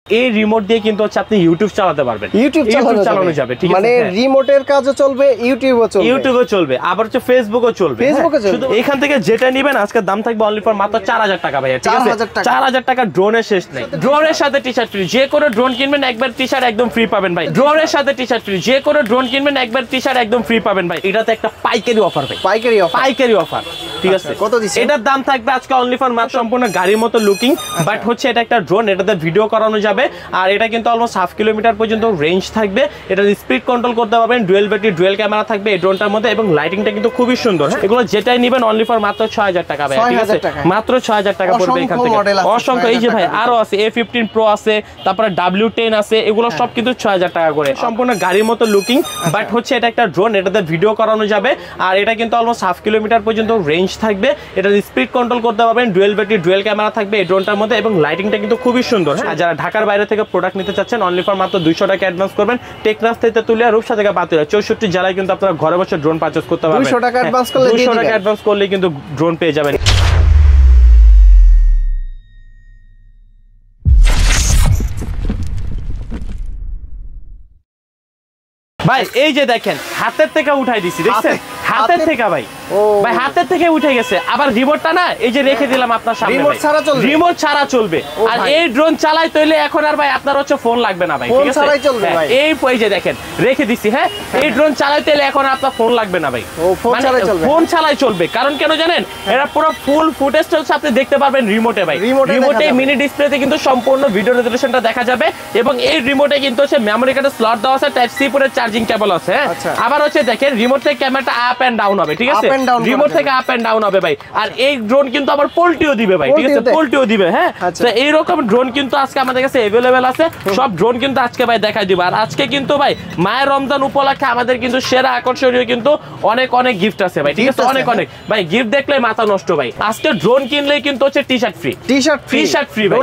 এই রিমোট দিয়ে কিন্তু হচ্ছে আপনি ইউটিউব চালাতে পারবেন, ইউটিউব চালানো যাবে, ঠিক আছে? মানে রিমোটের কাজও চলবে, ইউটিউবও চলবে, আবার হচ্ছে ফেসবুকও চলবে। শুধু এখান থেকে যেটা নেবেন আজকে দাম থাকবে অনলি ফর মাত্র 4000 টাকা ভাই, ঠিক আছে? 4000 টাকা ড্রোনের শেষ নেই। ড্রোনের সাথে টি-শার্ট ফ্রি, যে কোনো ড্রোন কিনবেন একবার টি-শার্ট একদম ফ্রি পাবেন ভাই। ড্রোনের সাথে টি-শার্ট ফ্রি, যে কোনো ড্রোন কিনবেন একবার টি-শার্ট একদম ফ্রি পাবেন ভাই। এটাতে একটা পাইকারি অফার ভাই, পাইকারি অফার, ঠিক আছে? কত দিচ্ছেন? এটার দাম থাকবে আজকে অনলি ফর মাত্র সম্পূর্ণ গাড়ির মতো লুকিং, বাট হচ্ছে এটা একটা ড্রোন, এটাতে ভিডিও করানো যাবে। আর এটা কিন্তু অলমোস্ট 1/2 কিলোমিটার পর্যন্ত রেঞ্জ থাকবে। এটা স্পিড কন্ট্রোল করতে পারবেন, ডুয়েল ব্যাটারি ডুয়েল ক্যামেরা থাকবে এই ড্রোনটার মধ্যে, এবং লাইটিংটা কিন্তু খুবই সুন্দর। এগুলো যেটাই নেবেন অনলি ফর মাত্র 6000 টাকা ভাই, ঠিক আছে? মাত্র 6000 টাকা পড়বে এখান থেকে। অসংখ্য, এই যে ভাই আরো আছে, A15 Pro আছে, তারপরে W10 আছে, এগুলো সব কিন্তু 6000 টাকা করে। সম্পূর্ণ গাড়ির মতো লুকিং, বাট হচ্ছে এটা একটা ড্রোন, এটাতে ভিডিও করানো যাবে। আর এটা কিন্তু অলমোস্ট 1/2 কিলোমিটার পর্যন্ত রেঞ্জ থাকবে। এটা স্পিড কন্ট্রোল করতে পারবেন, ডুয়েল ব্যাটারি ডুয়েল ক্যামেরা থাকবে এই ড্রোনটার মধ্যে, এবং লাইটিংটা কিন্তু খুবই সুন্দর। আর যারা ঢাকার বাইরে থেকে প্রোডাক্ট নিতে চাচ্ছেন অনলি ফর মাত্র 200 টাকা অ্যাডভান্স করবেন। টেকনাফ থেকে তুলিয়া, রূপসা থেকে পাতুরিয়া, 64 জেলায় কিন্তু আপনারা ঘরে বসে ড্রোন পারচেজ করতে পারবেন। 200 টাকা অ্যাডভান্স করলে 200 টাকা অ্যাডভান্স করলে কিন্তু ড্রোন পেয়ে যাবেন। ভাই এই যে দেখেন হাতের থেকে উঠাই দিছি, দেখছেন? হাতের থেকে ভাই, ভাই হাতের থেকে উঠে গেছে। আবার রিমোটটা না এই যে রেখে দিলাম আপনার সামনে, রিমোট ছাড়া চলবে। আর এই ড্রোন চালাই তৈলে এখন আর ভাই আপনার হচ্ছে ফোন লাগবে না ভাই, ঠিক আছে? এই যে দেখেন রেখে দিছি, হ্যাঁ? এই ড্রোন চালাই তৈলে এখন আপনার ফোন লাগবে না ভাই, ফোন চালাই চলবে। কারণ কেন জানেন? এটা পুরো ফুল ফুটেজটা হচ্ছে আপনি দেখতে পারবেন রিমোটে ভাই। রিমোটে মিনি ডিসপ্লেতে কিন্তু সম্পূর্ণ ভিডিও রেজোলিউশনটা দেখা যাবে, এবং এই রিমোটে কিন্তু হচ্ছে মেমরি কার্ডের স্লট দেওয়া আছে, টাইপ সি পুরো চার্জিং কেবল আছে। আবার হচ্ছে দেখেন রিমোট থেকে ক্যামেরাটা আপ এন্ড ডাউন হবে, ঠিক আছে? রিমোট থেকে আপ এন্ড ডাউন হবে ভাই। আর এই ড্রোন কিন্তু আবার পোল্টিও দিবে ভাই, ঠিক আছে? পোল্টিও দিবে, হ্যাঁ? তো এই রকম ড্রোন কিন্তু আজকে আমাদের কাছে अवेलेबल আছে। সব ড্রোন কিন্তু আজকে ভাই দেখাই দিব। আর আজকে কিন্তু ভাই মায়ের রমজান উপলক্ষে আমাদের কিন্তু সেরা আকর্ষণীয় কিন্তু অনেক অনেক গিফট আছে ভাই, ঠিক আছে? অনেক ভাই গিফট দেখলে মাথা নষ্ট ভাই। আজকে ড্রোন কিনলেই কিন্তু হচ্ছে টি-শার্ট ফ্রি, টি-শার্ট ফ্রি ভাই।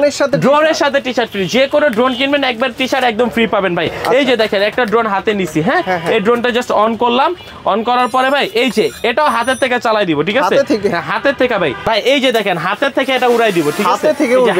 ড্রোনের সাথে টি-শার্ট ফ্রি, যে কোনো ড্রোন কিনবেন একবার টি-শার্ট একদম ফ্রি পাবেন ভাই। এই যে দেখেন একটা ড্রোন হাতে নিছি, হ্যাঁ? এই ড্রোনটা জাস্ট অন করলাম, অন করার পরে ভাই এই যে এটাও হাতের থেকে চালাই দিব, ঠিক আছে? হাতের থেকে ভাই, ভাই এই যে দেখেন হাতের থেকে এটা উড়াই দিব, ঠিক আছে?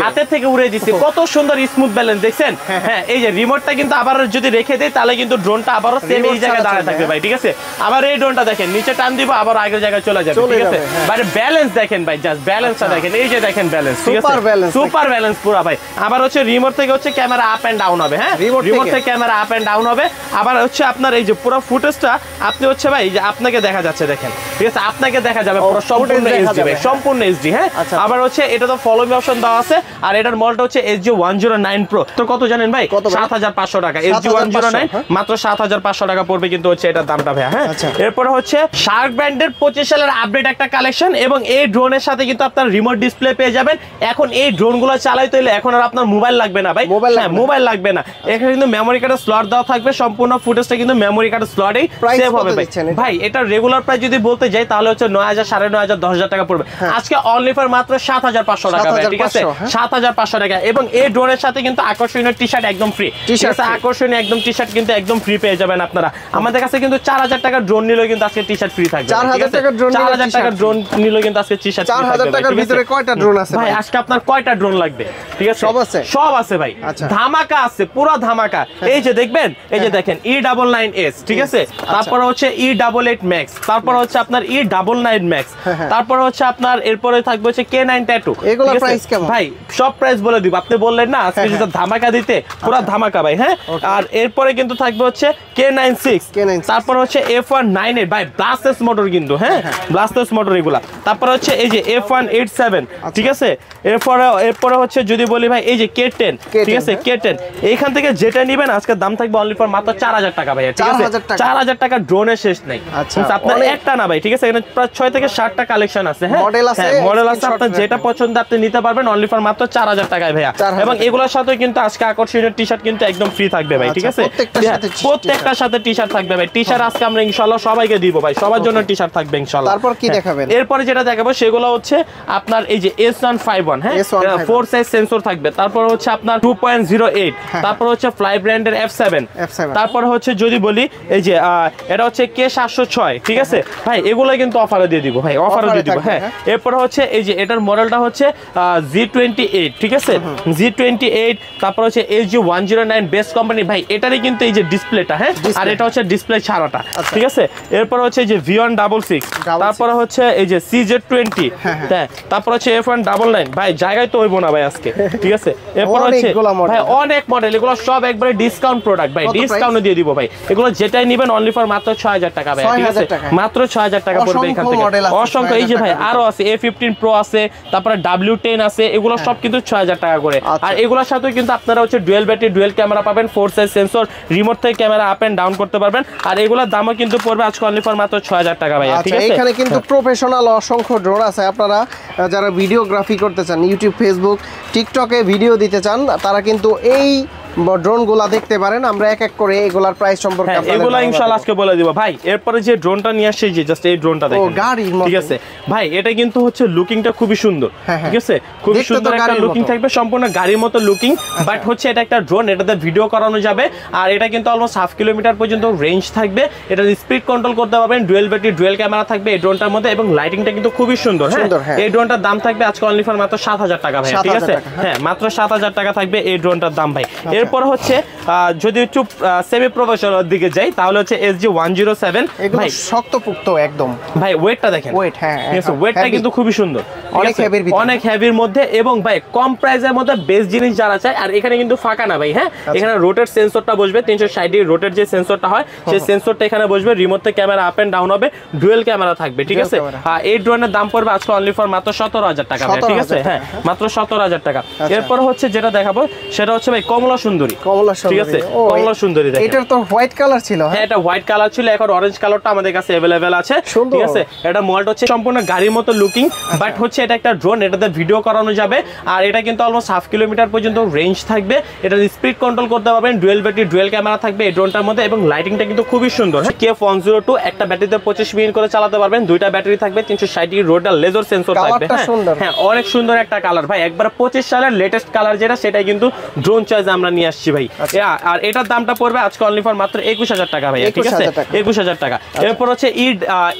হাতের থেকে উড়াই দিছি, কত সুন্দর স্মুথ ব্যালেন্স, দেখছেন? হ্যাঁ, এই যে রিমোটটা কিন্তু আবার যদি রেখে দেই তাহলে কিন্তু ড্রোনটা আবারও সেম এই জায়গায় দাঁড়ায় থাকবে ভাই, ঠিক আছে? আবার এই ড্রোনটা দেখেন নিচে টান দিব, আবার আগের জায়গায় চলে যাবে, ঠিক আছে? মানে ব্যালেন্স দেখেন ভাই, জাস্ট ব্যালেন্সটা দেখেন, এই যে দেখেন ব্যালেন্স, ঠিক আছে? সুপার ব্যালেন্স পুরো ভাই। আবার হচ্ছে রিমোট থেকে হচ্ছে ক্যামেরা আপ এন্ড ডাউন হবে, হ্যাঁ? রিমোট থেকে ক্যামেরা আপ এন্ড ডাউন হবে। আবার হচ্ছে আপনার এই যে পুরো ফুটেজটা আপনি হচ্ছে ভাই যে আপনাকে দেখা যাচ্ছে, দেখেন, ঠিক আছে? আপনাকে দেখা যাবে পুরো সম্পূর্ণ এইচডি ভাই, সম্পূর্ণ এইচডি, হ্যাঁ? আবার হচ্ছে এটা তো ফলো মি অপশন দেওয়া আছে। আর এটার মডেলটা হচ্ছে SG109 Pro। তো কত জানেন ভাই? 7500 টাকা। SG109 মাত্র 7500 টাকা পড়বে কিন্তু হচ্ছে এটার দামটা ভাই, হ্যাঁ? এরপরে হচ্ছে শার্ক ব্র্যান্ডের 25 সালের আপডেট একটা কালেকশন, এবং এই ড্রোনের সাথে কিন্তু আপনার রিমোট ডিসপ্লে পেয়ে যাবেন। এখন এই ড্রোনগুলো চালাইতে হলে এখন আর আপনার মোবাইল লাগবে না ভাই, হ্যাঁ? মোবাইল লাগবে না। এখানে কিন্তু মেমরি কার্ডের স্লট দেওয়া থাকবে, সম্পূর্ণ ফুটেজটা কিন্তু মেমরি কার্ডের স্লটেই সেভ হবে ভাই। ভাই এটা রেগুলার প্রাইস যদি বলতে যাই তাহলে হচ্ছে 9000, 9500, 10000 টাকা পড়বে। আজকে অনলি ফর মাত্র 7500 টাকা ভাই, ঠিক আছে? 7500 টাকা। এবং এই ড্রোনের সাথে কিন্তু আকর্ষণীয় টি-শার্ট একদম ফ্রি, ঠিক আছে? আকর্ষণীয় একদম টি-শার্ট কিন্তু একদম ফ্রি পেয়ে যাবেন আপনারা। আমাদের কাছে কিন্তু 4000 টাকা ড্রোন নিলেও কিন্তু আজকে টি-শার্ট ফ্রি থাকবে, 4000 টাকা ড্রোন নিলেও কিন্তু আজকে টি-শার্ট ফ্রি থাকবে। 4000 টাকার ভিতরে কয়টা ড্রোন আছে ভাই? আজকে আপনার কয়টা ড্রোন লাগবে, ঠিক আছে? সব আছে ভাই, ধামাকা আছে, পুরো ধামাকা। এই যে দেখবেন, এই যে দেখেন E99S, ঠিক আছে? তারপর হচ্ছে E88 Max, তারপর হচ্ছে আপনার E99 Max, তারপর হচ্ছে আপনার এরপরে থাকবে হচ্ছে K9 Tattoo। এগুলোর প্রাইস কেমন ভাই? সব প্রাইস বলে দিব, আপনি বললেন না আজকে যেটা ধামাকা দিতে, পুরো ধামাকা ভাই, হ্যাঁ? আর এরপরে কিন্তু থাকবে হচ্ছে K96, তারপর হচ্ছে F198 ভাই, ব্লাস্টেস মোটর কিন্তু, হ্যাঁ? ব্লাস্টেস মোটর এগুলা। তারপর হচ্ছে এই যে F187, ঠিক আছে? এরপরে হচ্ছে যদি বলি ভাই এই যে K10, ঠিক আছে? K10 এইখান থেকে যেটা নেবেন আজকে দাম থাকবে অনলি ফর মাত্র 4000 টাকা ভাই, ঠিক আছে? 4000 টাকা ড্রোনের শেষ নাই। আপনার একটা না ভাই, ঠিক আছে? এখানে প্রায় 6 থেকে 7টা কালেকশন আছে, হ্যাঁ? মডেল আছে, আপনার যেটা পছন্দ আপনি নিতে পারবেন অনলি ফর মাত্র 4000 টাকায় ভাইয়া। এবং এগুলোর সাথে কিন্তু আজকে আকর্ষণীয় টি-শার্ট কিন্তু একদম ফ্রি থাকবে ভাই, ঠিক আছে? প্রত্যেকটার সাথে টি-শার্ট থাকবে ভাই। টি-শার্ট আজকে আমরা ইনশাআল্লাহ সবাইকে দিব ভাই, সবার জন্য টি-শার্ট থাকবে ইনশাআল্লাহ। তারপর কি দেখাবেন? এরপরে যেটা দেখাবো সেগুলো হচ্ছে আপনার এই যে S151, হ্যাঁ? 4 সাইজ সেন্সর থাকবে। তারপর হচ্ছে আপনার 2.08, তারপর হচ্ছে ফ্লাই ব্র্যান্ডের F7, তারপর হচ্ছে যদি বলি এই যে এটা হচ্ছে K706, ঠিক আছে ভাই? এগুলো এগুলো কিন্তু অফারে দিয়ে দিব ভাই, অফারে দিয়ে দিব। হ্যাঁ, এরপর হচ্ছে এই যে এটার মডেলটা হচ্ছে G28, ঠিক আছে, G28। তারপর হচ্ছে SG109 বেস্ট কোম্পানি ভাই, এটারই কিন্তু এই যে ডিসপ্লেটা, হ্যাঁ, আর এটা হচ্ছে ডিসপ্লে ছাড়াটা, ঠিক আছে। এরপর হচ্ছে এই যে V166, তারপর হচ্ছে এই যে CZ20, হ্যাঁ, তারপর হচ্ছে F199 ভাই, জায়গায় তো হইব না ভাই আজকে, ঠিক আছে। এরপর হচ্ছে ভাই অনেক মডেল, এগুলো সব একবারে ডিসকাউন্ট প্রোডাক্ট ভাই, ডিসকাউন্ট দিয়ে দিব ভাই। এগুলো যেটাই নেবেন অনলি ফর মাত্র 6000 টাকা ভাই, ঠিক আছে, মাত্র 6000 টাকা পড়বে এখান থেকে। অসংখ্য এই যে ভাই আরো আছে, A15 Pro আছে, তারপরে W10 আছে, এগুলো সব কিন্তু 6000 টাকা করে। আর এগুলোর সাথে কিন্তু আপনারা হচ্ছে ডুয়েল ব্যাটারি, ডুয়েল ক্যামেরা পাবেন, 4 সাইজ সেন্সর, রিমোট থেকে ক্যামেরা আপ এন্ড ডাউন করতে পারবেন। আর এগুলোর দামও কিন্তু পড়বে আজকে অনলি ফর মাত্র 6000 টাকা ভাই, ঠিক আছে। এখানে কিন্তু প্রফেশনাল অসংখ্য ড্রোন আছে। আপনারা যারা ভিডিওগ্রাফি করতে চান, ইউটিউব, ফেসবুক, টিকটকে ভিডিও দিতে চান, তারা কিন্তু এই ড্রোনগুলা দেখতে পারেন। আমরা এক এক করে এগুলার প্রাইস সম্পর্কে এগুলা ইনশাআল্লাহ আজকে বলে দিব ভাই। এরপরে যে ড্রোনটা নিয়ে আসছে, যে জাস্ট এই ড্রোনটা দেখেন, ঠিক আছে ভাই, এটা কিন্তু হচ্ছে লুকিংটা খুবই সুন্দর, ঠিক আছে, খুবই সুন্দর একটা লুকিং থাকবে, সম্পূর্ণ গাড়ির মতো লুকিং। বাট হচ্ছে এটা একটা ড্রোন, এটাতে ভিডিও করানো যাবে। আর এটা কিন্তু অলমোস্ট 1/2 কিলোমিটার পর্যন্ত রেঞ্জ থাকবে। এটা স্পিড কন্ট্রোল করতে পারবেন, ডুয়েল ব্যাটারি, ডুয়েল ক্যামেরা থাকবে এই ড্রোনটার মধ্যে, এবং লাইটিংটা কিন্তু খুবই সুন্দর। হ্যাঁ, এই ড্রোনটার দাম থাকবে আজকে অনলি ফর মাত্র 7000 টাকা ভাই, ঠিক আছে। হ্যাঁ, মাত্র 7000 টাকা থাকবে এই ড্রোনটার দাম ভাই। এরপর হচ্ছে যদি একটু সেমি প্রফেশনাল দিকে যাই, তাহলে হচ্ছে SG107 ভাই, শক্তপোক্ত একদম ভাই। ওয়েটটা দেখেন, ওয়েট, হ্যাঁ, ওয়েটটা কিন্তু খুবই সুন্দর, অনেক হেভির মধ্যে, এবং ভাই কম প্রাইসের মধ্যে বেস্ট জিনিস যারা চায়। আর এখানে কিন্তু ফাঁকা না ভাই, হ্যাঁ, এখানে রোটেট সেন্সরটা বসবে, 360 রোটেট যে সেন্সরটা হয় সেই সেন্সরটা এখানে বসবে, রিমোট থেকে ক্যামেরা আপ এন্ড ডাউন হবে, ডুয়েল ক্যামেরা থাকবে, ঠিক আছে। এই ড্রোনের দাম পড়বে আজকে অনলি ফর মাত্র 17000 টাকা ভাই, ঠিক আছে। হ্যাঁ, মাত্র 17000 টাকা। এরপর হচ্ছে যেটা দেখাবো সেটা হচ্ছে ভাই কমলা সুন্দরী, ঠিক আছে, কমলা সুন্দরী। দেখেন, এটার তো হোয়াইট কালার ছিল, হ্যাঁ, এটা হোয়াইট কালার ছিল, এখন অরেঞ্জ কালারটা আমাদের কাছে अवेलेबल আছে, ঠিক আছে। এটা মডেলটা হচ্ছে সম্পূর্ণ গাড়ির মতো লুকিং, বাট হচ্ছে এটা একটা ড্রোন, এটাতে ভিডিও করানো যাবে। আর এটা কিন্তু অলমোস্ট 1/2 কিলোমিটার পর্যন্ত রেঞ্জ থাকবে। এটা স্পিড কন্ট্রোল করতে পারবেন, ডুয়েল ব্যাটারি, ডুয়েল ক্যামেরা থাকবে এই ড্রোনটার মধ্যে, এবং লাইটিংটা কিন্তু খুবই সুন্দর। KF102 একটা ব্যাটারিতে 25 মিনিট করে চালাতে পারবেন, দুইটা ব্যাটারি থাকবে, 360 রোটার লেজার সেন্সর থাকবে। হ্যাঁ, অনেক সুন্দর একটা কালার ভাই, একবার 25 সালের লেটেস্ট কালার যেটা, সেটাই কিন্তু ড্রোন চয়েস আমরা নিয়ে আসছি ভাই। আর এটার দামটা পড়বে আজকে অনলি ফর মাত্র 21000 টাকা ভাই, ঠিক আছে, 21000 টাকা। এরপর হচ্ছে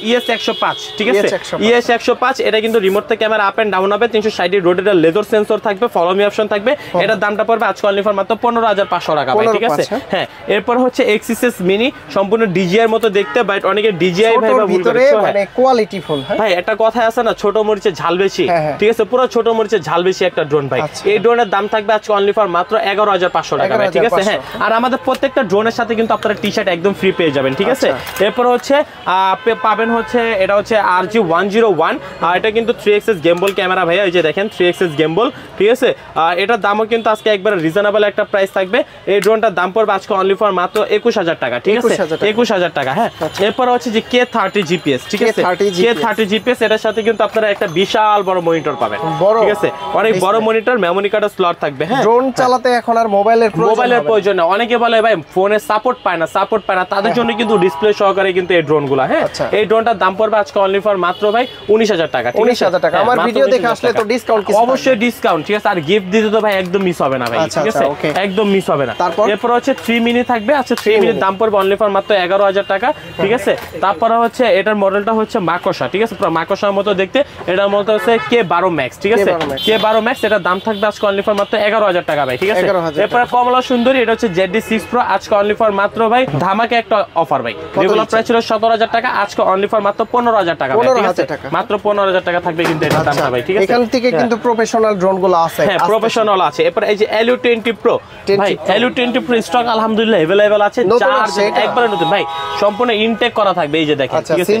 ES105, ঠিক আছে, ES105 এটা কিন্তু রিমোট থেকে ক্যামেরা আপ এন্ড ডাউন হবে, 360 রোটেটর লেজার সেন্সর থাকবে, ফলো মি অপশন থাকবে। এটার দামটা পড়বে আজকে অনলি ফর মাত্র 15500 টাকা ভাই, ঠিক আছে। হ্যাঁ, এরপর হচ্ছে XSS মিনি, সম্পূর্ণ DJI এর মতো দেখতে, বাট অনেকে DJI ভাই বা ভুল করে, মানে কোয়ালিটি ফুল ভাই। একটা কথা আছে না, ছোট মরিচে ঝাল বেশি, ঠিক আছে, পুরো ছোট মরিচে ঝাল বেশি একটা ড্রোন ভাই। এই ড্রোনের দাম থাকবে আজকে অনলি ফর মাত্র 11500 টাকা ভাই, ঠিক আছে। হ্যাঁ, আর আমাদের প্রত্যেকটা ড্রোনের সাথে কিন্তু আপনারা টি-শার্ট একদম ফ্রি পেয়ে যাবেন, ঠিক আছে। এরপর হচ্ছে পাবেন হচ্ছে এটা হচ্ছে RG101, আর এটা কিন্তু 3XS গেমবল ক্যামেরা ভাইয়া, এই যে দেখেন 3XS গেমবল, ঠিক আছে। এটার দামও কিন্তু আজকে একবার রিজনেবল একটা প্রাইস থাকবে। এই ড্রোনটার দাম পড়বে আজকে অনলি ফর মাত্র 21000 টাকা, ঠিক আছে, 21000 টাকা। হ্যাঁ, এরপর হচ্ছে যে K30 GPS, ঠিক আছে, K30 GPS, এটার সাথে কিন্তু আপনারা একটা বিশাল বড় মনিটর পাবেন, ঠিক আছে, অনেক বড় মনিটর, মেমোরি কার্ডের স্লট থাকবে। হ্যাঁ, ড্রোন চালাতে এখন আর মোবাইলের প্রয়োজন না। অনেকে বলে ভাই ফোনে সাপোর্ট পায় না, তাদের জন্য কিন্তু ডিসপ্লে সহকারে কিন্তু এই ড্রোনগুলো। হ্যাঁ, এই ড্রোনটার দাম পড়বে আজকে অনলি ফর মাত্র ভাই 19000 টাকা, 19000 টাকা। আমার ভিডিও দেখে আসলে তো ডিসকাউন্ট কি? অবশ্যই ডিসকাউন্ট, ঠিক আছে। আর গিফট দিতে তো ভাই একদম মিস হবে না ভাই, ঠিক আছে, একদম মিস হবে না। এরপর হচ্ছে 3 মিনি থাকবে, আচ্ছা 3 মিনিট দাম পড়বে অনলি ফর মাত্র 11000 টাকা, ঠিক আছে। তারপরে হচ্ছে এটার মডেলটা হচ্ছে মাকোসা, ঠিক আছে, পুরো মাকোসার মতো দেখতে। এটার মধ্যে হচ্ছে K12 Max, ঠিক আছে, K12 Max, এটার দাম থাকবে আজকে অনলি ফর মাত্র 11000 টাকা ভাই, ঠিক আছে। এরপর কমলা সুন্দরী, এটা হচ্ছে ZD6 Pro, আজকে অনলি ফর মাত্র ভাই ধামাকে একটা অফার ভাই, রেগুলার প্রাইস ছিল 17000 টাকা, আজকে অনলি ফর মাত্র 15000 টাকা ভাই, ঠিক আছে, মাত্র 15000 টাকা থাকবে কিন্তু এটার দামটা ভাই, ঠিক আছে। এখান থেকে কিন্তু প্রফেশনাল ড্রোনগুলো আছে, হ্যাঁ, প্রফেশনাল আছে। এরপর এই যে LU20 Pro ভাই, LU20 Pro স্টক আলহামদুলিল্লাহ अवेलेबल আছে, চার্জ একবারে নতুন ভাই, সম্পূর্ণ ইনটেক করা থাকবে, এই যে দেখেন, ঠিক আছে,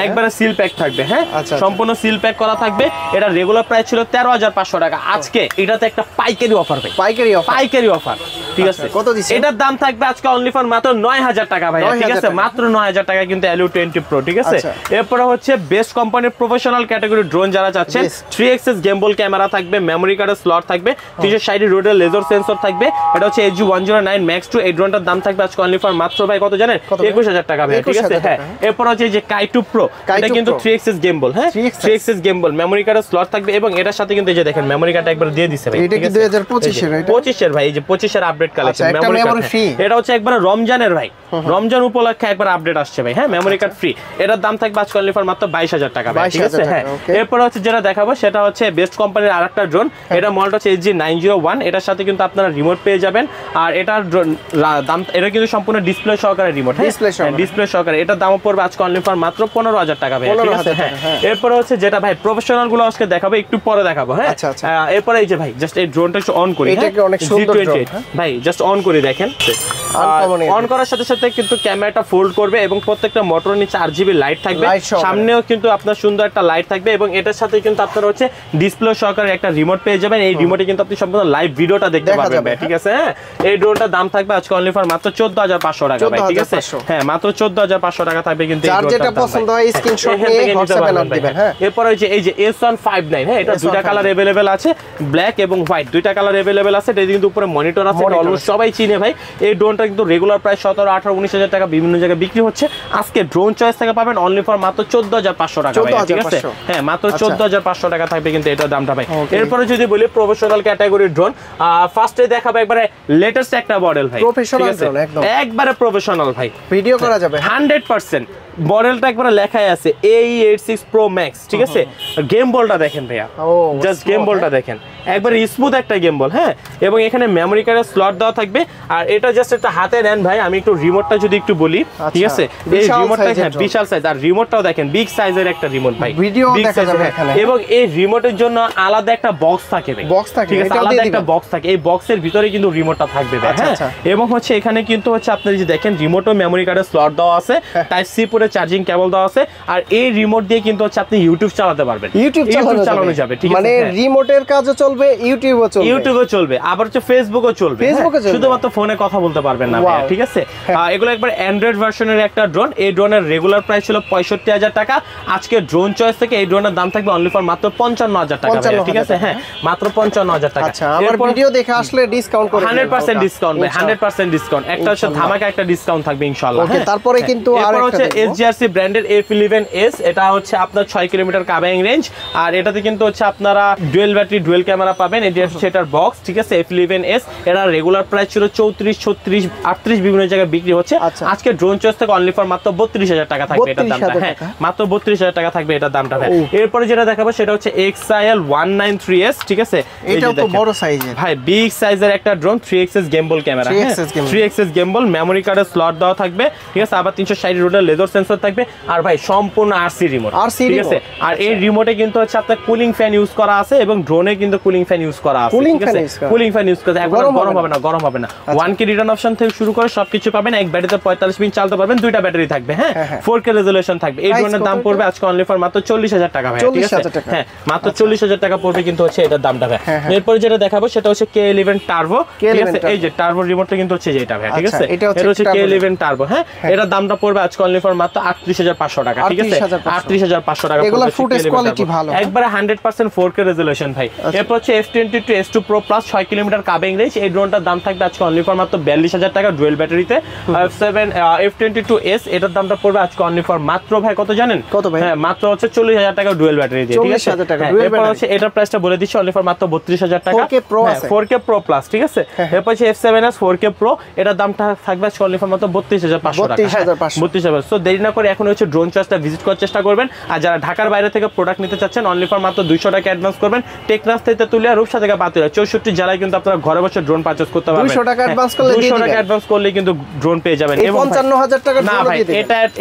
একবারে সিল প্যাক থাকবে। হ্যাঁ, সম্পূর্ণ সিল প্যাক করা থাকবে। এটা রেগুলার প্রাইস ছিল 13500 টাকা, আজকে এটাতে একটা পাইকারি অফার ভাই, পাইকারি অফার, ঠিক আছে। কত দিছে? এটার দাম থাকবে আজকে অনলি ফর মাত্র 9000 টাকা ভাই, ঠিক আছে, মাত্র 9000 টাকা কিন্তু LU20 Pro, ঠিক আছে। এরপর হচ্ছে বেস্ট কোম্পানির প্রফেশনাল ক্যাটাগরি ড্রোন যারা চাচ্ছে, 3XS গেমবল ক্যামেরা থাকবে, মেমোরি কার্ডের স্লট থাকবে, 360 রোডের লেজার সেন্সর থাকবে। এটা হচ্ছে SG109 Max 2, এই ড্রোনটার দাম থাকবে আজকে অনলি ফর মাত্র ভাই কত জানেন? 21000 টাকা ভাই, ঠিক আছে। হ্যাঁ, এরপর হচ্ছে যে Kai2 Pro, এটা কিন্তু 3XS গেমবল, হ্যাঁ, 3XS গেমবল, মেমোরি কার্ডের স্লট থাকবে, এবং এটার সাথে কিন্তু এই যে দেখেন মেমোরি কার্ডটা একবার দিয়ে দিছে ভাই, এটা কি 2025 এর? এটা 25 এর ভাই, এই যে 25 এর আপডেট আপডেট কালেকশন, একটা মেমরি ফ্রি। এটা হচ্ছে একবার রমজানের ভাই, রমজান উপলক্ষে একবার আপডেট আসছে ভাই। হ্যাঁ, মেমোরি কার্ড ফ্রি। এটার দাম থাকবে আজকে অনলি ফর মাত্র 22000 টাকা ভাই, ঠিক আছে। হ্যাঁ, এরপর হচ্ছে যেটা দেখাবো সেটা হচ্ছে বেস্ট কোম্পানির আরেকটা ড্রোন। এটা মডেলটা হচ্ছে SG901। এটার সাথে কিন্তু আপনারা রিমোট পেয়ে যাবেন। আর এটার দাম, এটা কিন্তু সম্পূর্ণ ডিসপ্লে সহকারে রিমোট, ডিসপ্লে সহকারে। এটার দাম পড়বে আজকে অনলি ফর মাত্র 15000 টাকা ভাই, ঠিক আছে। হ্যাঁ, এরপর হচ্ছে যেটা ভাই প্রফেশনাল গুলো আজকে দেখাবো, একটু পরে দেখাবো। হ্যাঁ, এরপর এই যে ভাই জাস্ট এই ড্রোনটা একটু অন করি। এটা কি অনেক সুন্দর ড্রোন ভাই, জাস্ট অন করে দেখেন। অন করার সাথে সাথে কিন্তু ক্যামেরাটা ফোল্ড করবে এবং প্রত্যেকটা মোটরের নিচে 8GB লাইট থাকবে, সামনেও কিন্তু আপনার সুন্দর একটা লাইট থাকবে এবং এটার সাথে কিন্তু আপনার হচ্ছে ডিসপ্লে সহকারে একটা রিমোট পেয়ে যাবেন। এই রিমোটে কিন্তু আপনি সম্পূর্ণ লাইভ ভিডিওটা দেখতে পারবেন ভাই, ঠিক আছে। হ্যাঁ, এই ড্রোনটার দাম থাকবে আজকে অনলি ফর মাত্র 14500 টাকা ভাই, ঠিক আছে। হ্যাঁ, মাত্র 14500 টাকা থাকবে কিন্তু এই ড্রোনটার দাম। যার যেটা পছন্দ হয় স্ক্রিনশট নিয়ে WhatsApp-এ নক দিবেন। হ্যাঁ, এরপর এই যে S159, হ্যাঁ, এটা দুইটা কালার अवेलेबल আছে, ব্ল্যাক এবং হোয়াইট, দুইটা কালার अवेलेबल আছে। এটা কিন্তু উপরে মনিটর আছে, অলমোস্ট সবাই চিনে ভাই। এই ড্রোনটা কিন্তু রেগুলার প্রাইস 17, 18, 19000 টাকা বিভিন্ন জায়গায় বিক্রি হচ্ছে। আজকে ড্রোন চয়েস থেকে পাবেন অনলি ফর মাত্র 14500 টাকা ভাই, ঠিক আছে। হ্যাঁ, মাত্র 14500 টাকা থাকবে কিন্তু এটার দামটা ভাই। এরপরে যদি বলি প্রফেশনাল ক্যাটাগরির ড্রোন, ফার্স্টে দেখাবো একবারে লেটেস্ট একটা মডেল ভাই, প্রফেশনাল ড্রোন, একবারে প্রফেশনাল ভাই, ভিডিও করা যাবে 100%। মডেলটা একবারে লেখাই আছে AE86 Pro Max, ঠিক আছে। গেম বলটা দেখেন ভাইয়া, জাস্ট গেম বলটা দেখেন, একবারে স্মুথ একটা গেম বল। হ্যাঁ, এবং এখানে মেমোরি কার্ডের স্লট দেওয়া থাকবে। আর এটা জাস্ট একটা হাতে নেন ভাই, আমি একটু রিমোটটা যদি একটু বলি, ঠিক আছে। এই রিমোটটা হ্যাঁ বিশাল সাইজ, আর রিমোটটাও দেখেন বিগ সাইজের একটা রিমোট ভাই, ভিডিও দেখা যাবে এখানে। এবং এই রিমোটের জন্য আলাদা একটা বক্স থাকে ভাই, বক্স থাকে, ঠিক আছে, আলাদা একটা বক্স থাকে। এই বক্সের ভিতরে কিন্তু রিমোটটা থাকবে ভাই। হ্যাঁ, এবং হচ্ছে এখানে কিন্তু হচ্ছে আপনি যে দেখেন রিমোট ও মেমোরি কার্ডের স্লট দেওয়া আছে, টাইপ সি পুরো চার্জিং কেবল দেওয়া আছে। আর এই রিমোট দিয়ে কিন্তু হচ্ছে আপনি ইউটিউব চালাতে পারবেন, ইউটিউব চালানো যাবে, ঠিক আছে। মানে রিমোটের কাজও চলবে, ইউটিউবও চলবে, আবার হচ্ছে ফেসবুকও চলবে, শুধুমাত্র ফোনে কথা বলতে পারবেন না ভাই, ঠিক আছে। এগুলো একবার অ্যান্ড্রয়েড ভার্সনের একটা ড্রোন। এই ড্রোনের রেগুলার প্রাইস ছিল 65000 টাকা। আজকে ড্রোন চয়েস থেকে এই ড্রোনের দাম থাকবে অনলি ফর মাত্র 55000 টাকা, ঠিক আছে। হ্যাঁ, মাত্র 55000 টাকা। আচ্ছা, আমার ভিডিও দেখে আসলে ডিসকাউন্ট করে 100% ডিসকাউন্ট ভাই, 100% ডিসকাউন্ট। একটা হচ্ছে ধামাকা একটা ডিসকাউন্ট থাকবে ইনশাআল্লাহ। ওকে, তারপরে কিন্তু আরেকটা হচ্ছে SGRC ব্র্যান্ডের F11S। এটা হচ্ছে আপনার 6 কিলোমিটার কাভারিং রেঞ্জ। আর এটাতে কিন্তু হচ্ছে আপনারা ডুয়েল ব্যাটারি, ডুয়েল ক্যামেরা পাবেন। এটা হচ্ছে এটার বক্স, ঠিক আছে। F11S এটা রেগুলার প্রাইস ছিল 34, 36, 38 বিভিন্ন জায়গায় বিক্রি হচ্ছে। আজকে ড্রোন চয়েস থেকে অনলি ফর মাত্র 32000 টাকা থাকবে এটার দামটা। হ্যাঁ, মাত্র 32000 টাকা থাকবে এটার দামটা ভাই। এরপরে যেটা দেখাবো সেটা হচ্ছে XIL 193S, ঠিক আছে। এটাও তো বড় সাইজের ভাই, বিগ সাইজের একটা drone, 3XS গেমবল camera, 3XS গেমবল, memory কার্ডের স্লট দেওয়া থাকবে, ঠিক আছে। আবার 360 রোডের লেজার সেন্সর থাকবে। আর ভাই সম্পূর্ণ RC রিমোট, ঠিক আছে। আর এই রিমোটে কিন্তু হচ্ছে আপনার কুলিং ফ্যান ইউজ করা আছে এবং ড্রোনে কিন্তু কুলিং ফ্যান ইউজ করা আছে, ঠিক আছে। কুলিং ফ্যান ইউজ করে এখন গরম হবে না, গরম হবে না। 1K রিটার্ন অপশন থেকে শুরু করে সবকিছু পাবেন। এক ব্যাটারিতে 45 মিনিট চালাতে পারবেন, দুইটা ব্যাটারি থাকবে। হ্যাঁ, 4K রেজোলিউশন থাকবে। এই ড্রোনের দাম পড়বে আজকে অনলি ফর মাত্র 40000 টাকা ভাই, ঠিক আছে। হ্যাঁ, মাত্র 40000 টাকা পড়বে কিন্তু হচ্ছে এটার দামটা ভাই। এরপর যেটা দেখাবো সেটা হচ্ছে K11 টার্বো, ঠিক আছে। এই যে টার্বো রিমোটটা কিন্তু হচ্ছে যেটা ভাই, ঠিক আছে। এটা হচ্ছে K11 টার্বো। হ্যাঁ, এটার দামটা পড়বে আজকে অনলি ফর মাত্র 38500 টাকা, ঠিক আছে। 38500 টাকা। এগুলা ফুটেজ কোয়ালিটি ভালো, একবারে 100% 4K রেজোলিউশন ভাই। এরপর হচ্ছে F22 S2 Pro Plus 6 kilometre covering range. এই ড্রোনটার দাম থাকবে আজকে অনলি ফর মাত্র 42000 টাকা ডুয়েল ব্যাটারিতে। F22S এটার দামটা পড়বে আজকে অনলি ফর মাত্র ভাই কত জানেন? কত ভাই? হ্যাঁ, মাত্র হচ্ছে 40000 টাকা ডুয়েল ব্যাটারি দিয়ে, ঠিক আছে। এরপর হচ্ছে এটার প্রাইসটা বলে দিচ্ছি অনলি ফর মাত্র 32000 টাকা, 4K Pro Plus, ঠিক আছে। এরপর হচ্ছে F7S 4K Pro, এটার দামটা থাকবে আজকে অনলি ফর মাত্র 32500 টাকা, 32500। সো দেরি না করে এখন হচ্ছে ড্রোন চয়েসটা ভিজিট করার চেষ্টা করবেন। আর যারা ঢাকার বাইরে থেকে প্রোডাক্ট নিতে চাচ্ছেন অনলি ফর মাত্র 200 টাকা অ্যাডভান্স করবেন। টেকনাফ থেকে তুলিয়া, রূপসা থেকে পাতুরিয়া, 64 জেলায় কিন্তু আপনারা ঘরে বসে ড্রোন পারচেজ করতে পারবেন। 200 টাকা অ্যাডভান্স করলে 200 টাকা অ্যাডভান্স করলে কিন্তু ড্রোন পেয়ে যাবেন। এবং 55000 টাকা না ভাই,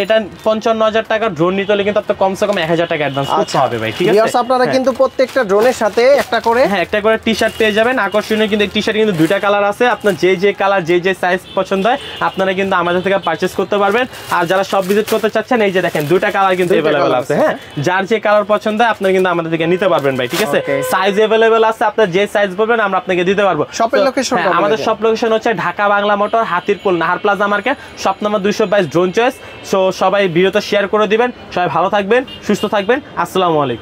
এটা 55000 টাকা ড্রোন নিতে হলে কিন্তু আপনার কমসে কম 1000 টাকা অ্যাডভান্স করতে হবে ভাই, ঠিক আছে। আপনারা কিন্তু প্রত্যেকটা ড্রোনের সাথে একটা করে, হ্যাঁ, একটা করে টি-শার্ট পেয়ে যাবেন। আকর্ষণীয় কিন্তু এই টি-শার্ট কিন্তু দুইটা কালার আছে। আপনার যে কালার, যে সাইজ পছন্দ হয় আপনারা কিন্তু আমাদের থেকে পারচেজ করতে পারবেন। আর যারা সব ভিজিট করতে চাচ্ছেন এই যে দেখেন দুইটা কালার কিন্তু अवेलेबल আছে। হ্যাঁ, যার যে কালার পছন্দ হয় আপনারা কিন্তু আমাদের থেকে নিতে পারবেন ভাই, ঠিক আছে। সাইজ अवेलेबल আছে, আপনার যে সাইজ বলবেন আমরা আপনাকে দিতে পারবো। শপের লোকেশন, আমাদের শপ লোকেশন হচ্ছে Dhaka Bangla Motor, Hatirpool, Nahar Plaza market, shop number 222, Drone Choice. So সবাই ভিডিওটা শেয়ার করে দিবেন। সবাই ভালো থাকবেন, সুস্থ থাকবেন। আসসালামু আলাইকুম।